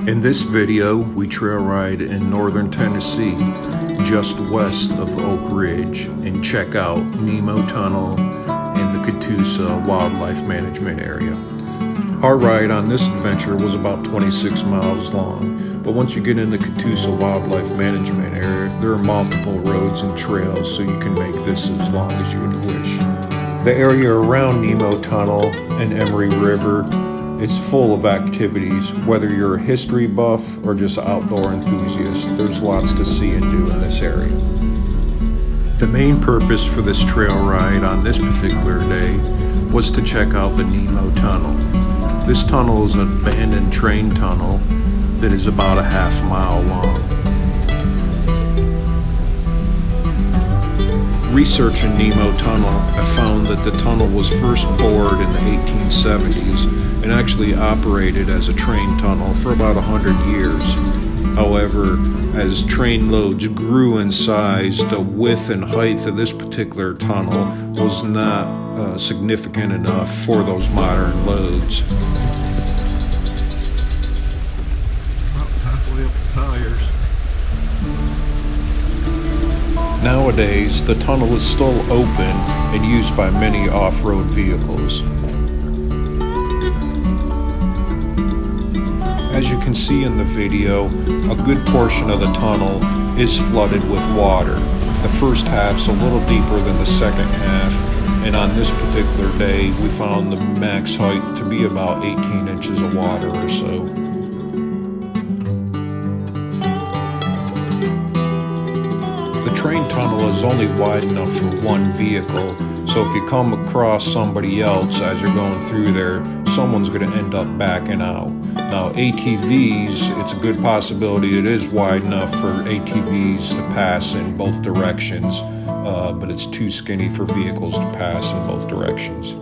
In this video, we trail ride in northern Tennessee, just west of Oak Ridge, and check out NemoTunnel and the Catoosa Wildlife Management Area. Our ride on this adventure was about 26 miles long, but once you get in the Catoosa Wildlife Management Area, there are multiple roads and trails, so you can make this as long as you would wish. The area around NemoTunnel and Emery River is full of activities. Whether you're a history buff or just an outdoor enthusiast, there's lots to see and do in this area. The main purpose for this trail ride on this particular day was to check out the Nemo Tunnel. This tunnel is an abandoned train tunnel that is about a half-mile long. Researching Nemo Tunnel, I found that the tunnel was first bored in the 1870s and actually operated as a train tunnel for about 100 years. However, as train loads grew in size, the width and height of this particular tunnel was not significant enough for those modern loads. About halfway up the tires. Nowadays, the tunnel is still open and used by many off-road vehicles. As you can see in the video, a good portion of the tunnel is flooded with water. The first half's a little deeper than the second half, and on this particular day, we found the max height to be about 18 inches of water or so. The train tunnel is only wide enough for one vehicle, so if you come across somebody else as you're going through there, someone's going to end up backing out. Now ATVs, it's a good possibility it is wide enough for ATVs to pass in both directions, but it's too skinny for vehicles to pass in both directions.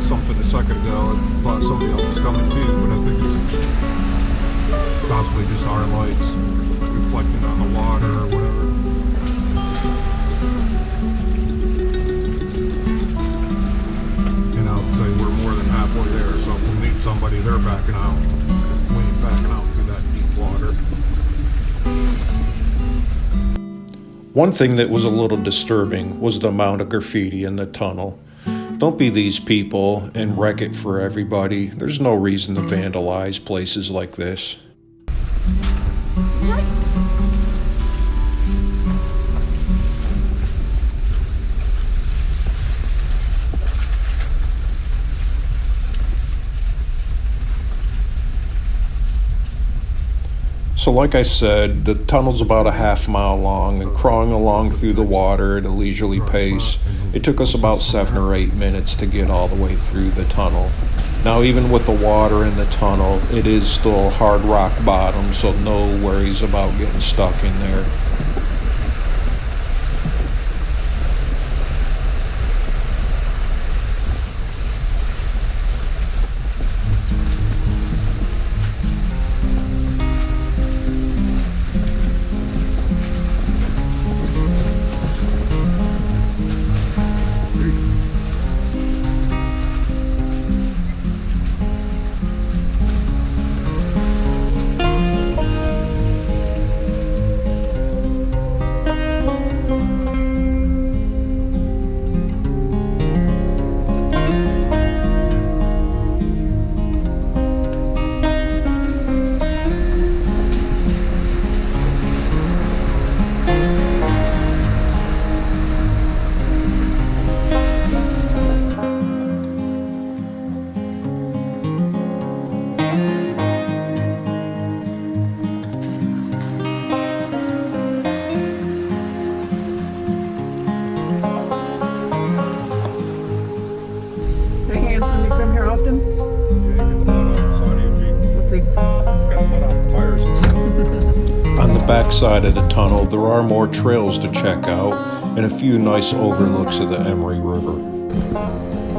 Something a second ago, I thought somebody else was coming too, but I think it's possibly just our lights reflecting on the water or whatever. And I'd say we're more than halfway there, so if we meet somebody, they're backing out. We ain't backing out through that deep water. One thing that was a little disturbing was the amount of graffiti in the tunnel. Don't be these people and wreck it for everybody. There's no reason to vandalize places like this. So like I said, the tunnel's about a half-mile long, and crawling along through the water at a leisurely pace, it took us about 7 or 8 minutes to get all the way through the tunnel. Now even with the water in the tunnel, it is still hard rock bottom, so no worries about getting stuck in there. backside of the tunnel, there are more trails to check out and a few nice overlooks of the Emery River.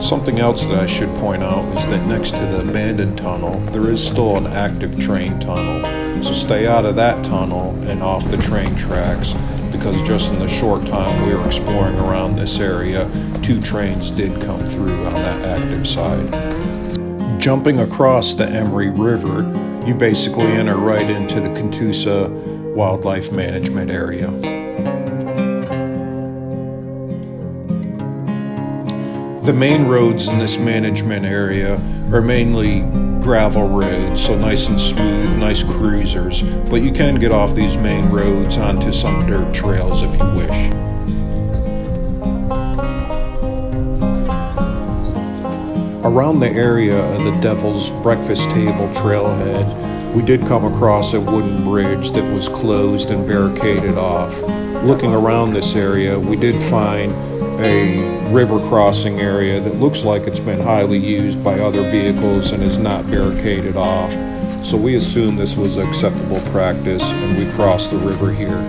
Something else that I should point out is that next to the abandoned tunnel, there is still an active train tunnel. So stay out of that tunnel and off the train tracks, because just in the short time we were exploring around this area, 2 trains did come through on that active side. Jumping across the Emery River, you basically enter right into the Catoosa Wildlife Management Area. The main roads in this management area are mainly gravel roads, so nice and smooth, nice cruisers, but you can get off these main roads onto some dirt trails if you wish. Around the area of the Devil's Breakfast Table trailhead, we did come across a wooden bridge that was closed and barricaded off. Looking around this area, we did find a river crossing area that looks like it's been highly used by other vehicles and is not barricaded off. So we assume this was acceptable practice and we crossed the river here.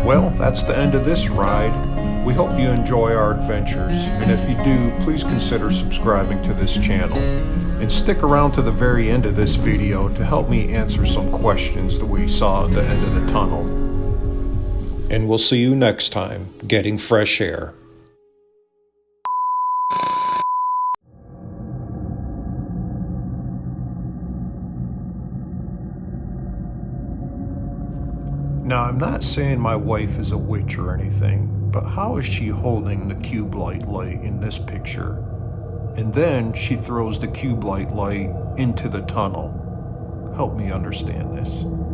Well, that's the end of this ride. We hope you enjoy our adventures, and if you do, please consider subscribing to this channel. And stick around to the very end of this video to help me answer some questions that we saw at the end of the tunnel. And we'll see you next time, getting fresh air. Now, I'm not saying my wife is a witch or anything, but how is she holding the cube light in this picture? And then she throws the cube light into the tunnel. Help me understand this.